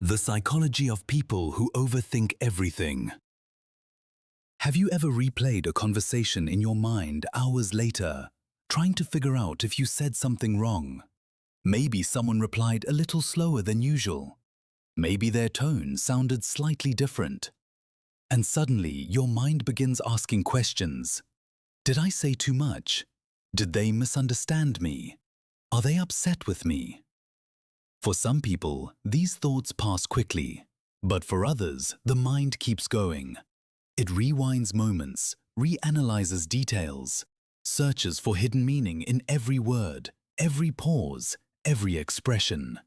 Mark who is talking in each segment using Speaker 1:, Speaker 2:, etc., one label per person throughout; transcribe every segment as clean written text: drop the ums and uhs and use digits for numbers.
Speaker 1: The psychology of people who overthink everything. Have you ever replayed a conversation in your mind hours later, trying to figure out if you said something wrong? Maybe someone replied a little slower than usual. Maybe their tone sounded slightly different. And suddenly, your mind begins asking questions. Did I say too much? Did they misunderstand me? Are they upset with me? For some people, these thoughts pass quickly, but for others, the mind keeps going. It rewinds moments, reanalyzes details, searches for hidden meaning in every word, every pause, every expression.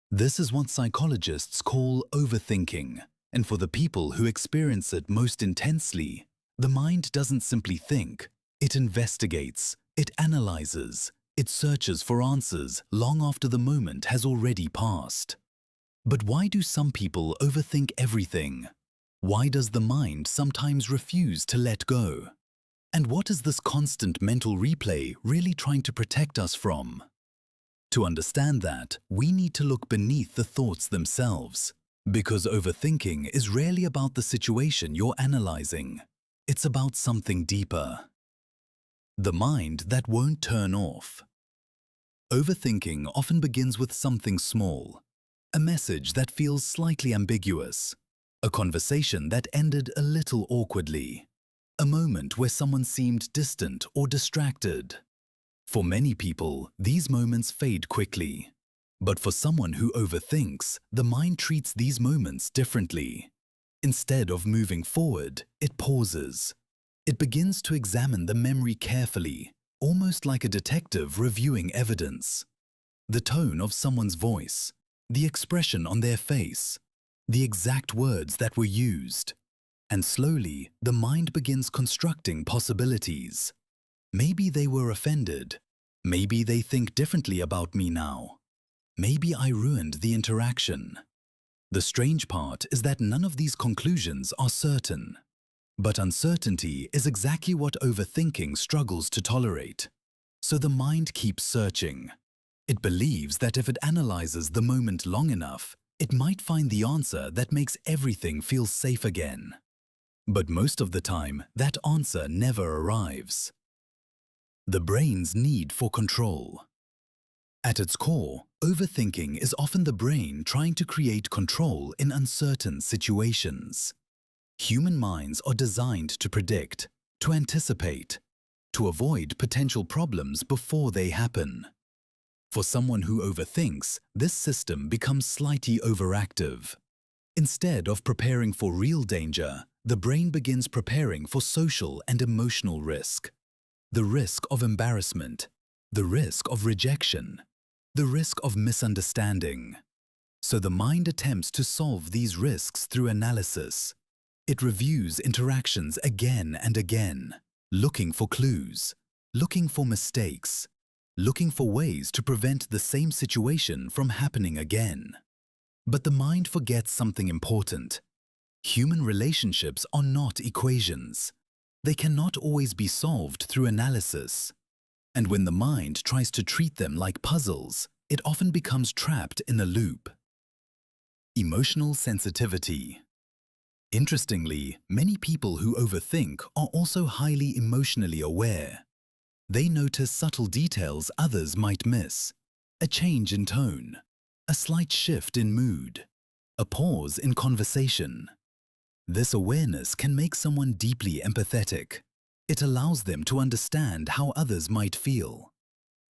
Speaker 1: This is what psychologists call overthinking, and for the people who experience it most intensely, the mind doesn't simply think, it investigates, it analyzes, it searches for answers long after the moment has already passed. But why do some people overthink everything? Why does the mind sometimes refuse to let go? And what is this constant mental replay really trying to protect us from? To understand that, we need to look beneath the thoughts themselves. Because overthinking is rarely about the situation you're analyzing. It's about something deeper. The mind that won't turn off. Overthinking often begins with something small. A message that feels slightly ambiguous. A conversation that ended a little awkwardly. A moment where someone seemed distant or distracted. For many people, these moments fade quickly. But for someone who overthinks, the mind treats these moments differently. Instead of moving forward, it pauses. It begins to examine the memory carefully, almost like a detective reviewing evidence. The tone of someone's voice, the expression on their face, the exact words that were used. And slowly, the mind begins constructing possibilities. Maybe they were offended. Maybe they think differently about me now. Maybe I ruined the interaction. The strange part is that none of these conclusions are certain. But uncertainty is exactly what overthinking struggles to tolerate. So the mind keeps searching. It believes that if it analyzes the moment long enough, it might find the answer that makes everything feel safe again. But most of the time, that answer never arrives. The brain's need for control. At its core, overthinking is often the brain trying to create control in uncertain situations. Human minds are designed to predict, to anticipate, to avoid potential problems before they happen. For someone who overthinks, this system becomes slightly overactive. Instead of preparing for real danger, the brain begins preparing for social and emotional risk. The risk of embarrassment, the risk of rejection, the risk of misunderstanding. So the mind attempts to solve these risks through analysis. It reviews interactions again and again, looking for clues, looking for mistakes, looking for ways to prevent the same situation from happening again. But the mind forgets something important. Human relationships are not equations. They cannot always be solved through analysis. And when the mind tries to treat them like puzzles, it often becomes trapped in a loop. Emotional sensitivity. Interestingly, many people who overthink are also highly emotionally aware. They notice subtle details others might miss. A change in tone, a slight shift in mood, a pause in conversation. This awareness can make someone deeply empathetic. It allows them to understand how others might feel.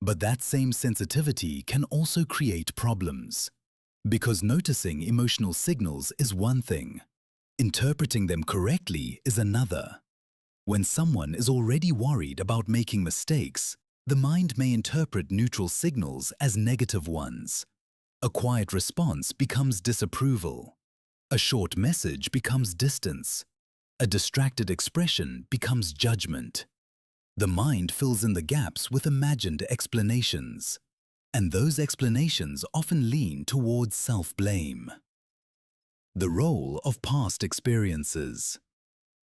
Speaker 1: But that same sensitivity can also create problems. Because noticing emotional signals is one thing. Interpreting them correctly is another. When someone is already worried about making mistakes, the mind may interpret neutral signals as negative ones. A quiet response becomes disapproval. A short message becomes distance. A distracted expression becomes judgment. The mind fills in the gaps with imagined explanations. And those explanations often lean towards self-blame. The role of past experiences.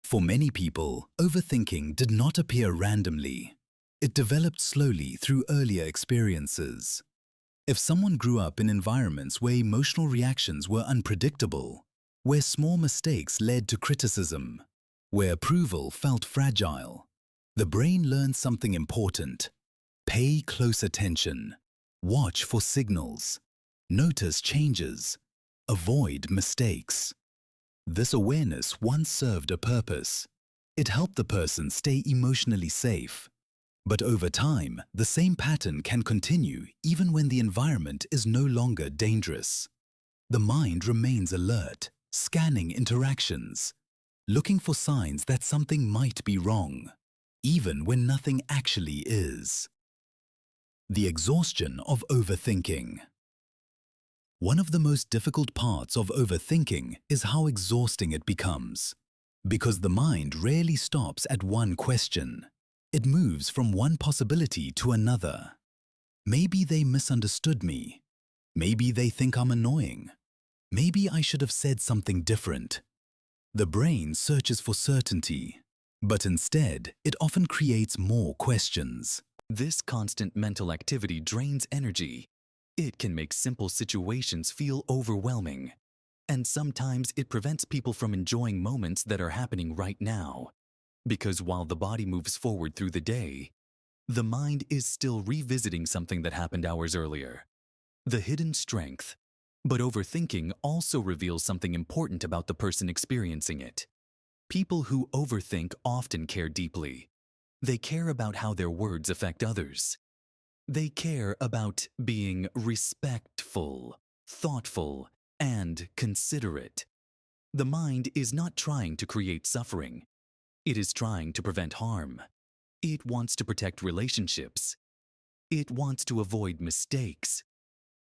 Speaker 1: For many people, overthinking did not appear randomly. It developed slowly through earlier experiences. If someone grew up in environments where emotional reactions were unpredictable, where small mistakes led to criticism, where approval felt fragile, the brain learns something important. Pay close attention. Watch for signals. Notice changes. Avoid mistakes. This awareness once served a purpose. It helped the person stay emotionally safe. But over time, the same pattern can continue even when the environment is no longer dangerous. The mind remains alert, scanning interactions, looking for signs that something might be wrong, even when nothing actually is. The exhaustion of overthinking. One of the most difficult parts of overthinking is how exhausting it becomes. Because the mind rarely stops at one question. It moves from one possibility to another. Maybe they misunderstood me. Maybe they think I'm annoying. Maybe I should have said something different. The brain searches for certainty, but instead it often creates more questions. This constant mental activity drains energy. It can make simple situations feel overwhelming. And sometimes it prevents people from enjoying moments that are happening right now. Because while the body moves forward through the day, the mind is still revisiting something that happened hours earlier. The hidden strength. But overthinking also reveals something important about the person experiencing it. People who overthink often care deeply. They care about how their words affect others. They care about being respectful, thoughtful, and considerate. The mind is not trying to create suffering. It is trying to prevent harm. It wants to protect relationships. It wants to avoid mistakes.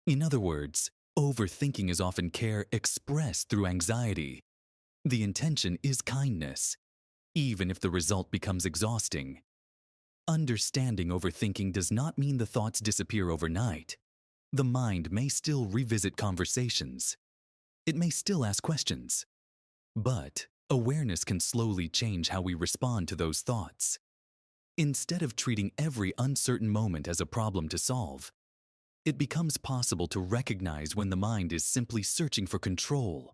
Speaker 1: In other words, overthinking is often care expressed through anxiety. The intention is kindness, even if the result becomes exhausting. Understanding overthinking does not mean the thoughts disappear overnight. The mind may still revisit conversations. It may still ask questions. But awareness can slowly change how we respond to those thoughts. Instead of treating every uncertain moment as a problem to solve, it becomes possible to recognize when the mind is simply searching for control.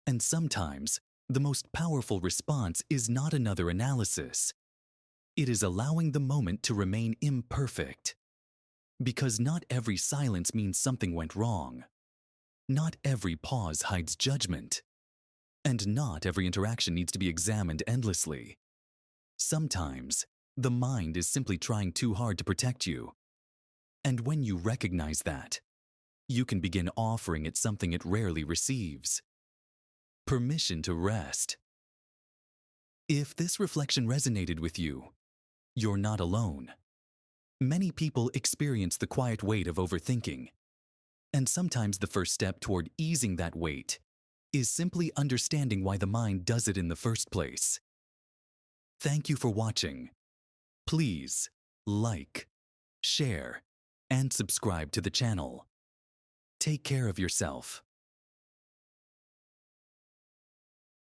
Speaker 1: And sometimes, the most powerful response is not another analysis. It is allowing the moment to remain imperfect. Because not every silence means something went wrong. Not every pause hides judgment. And not every interaction needs to be examined endlessly. Sometimes, the mind is simply trying too hard to protect you. And when you recognize that, you can begin offering it something it rarely receives. Permission to rest. If this reflection resonated with you, you're not alone. Many people experience the quiet weight of overthinking. And sometimes the first step toward easing that weight is simply understanding why the mind does it in the first place. Thank you for watching. Please like, share, and subscribe to the channel. Take care of yourself.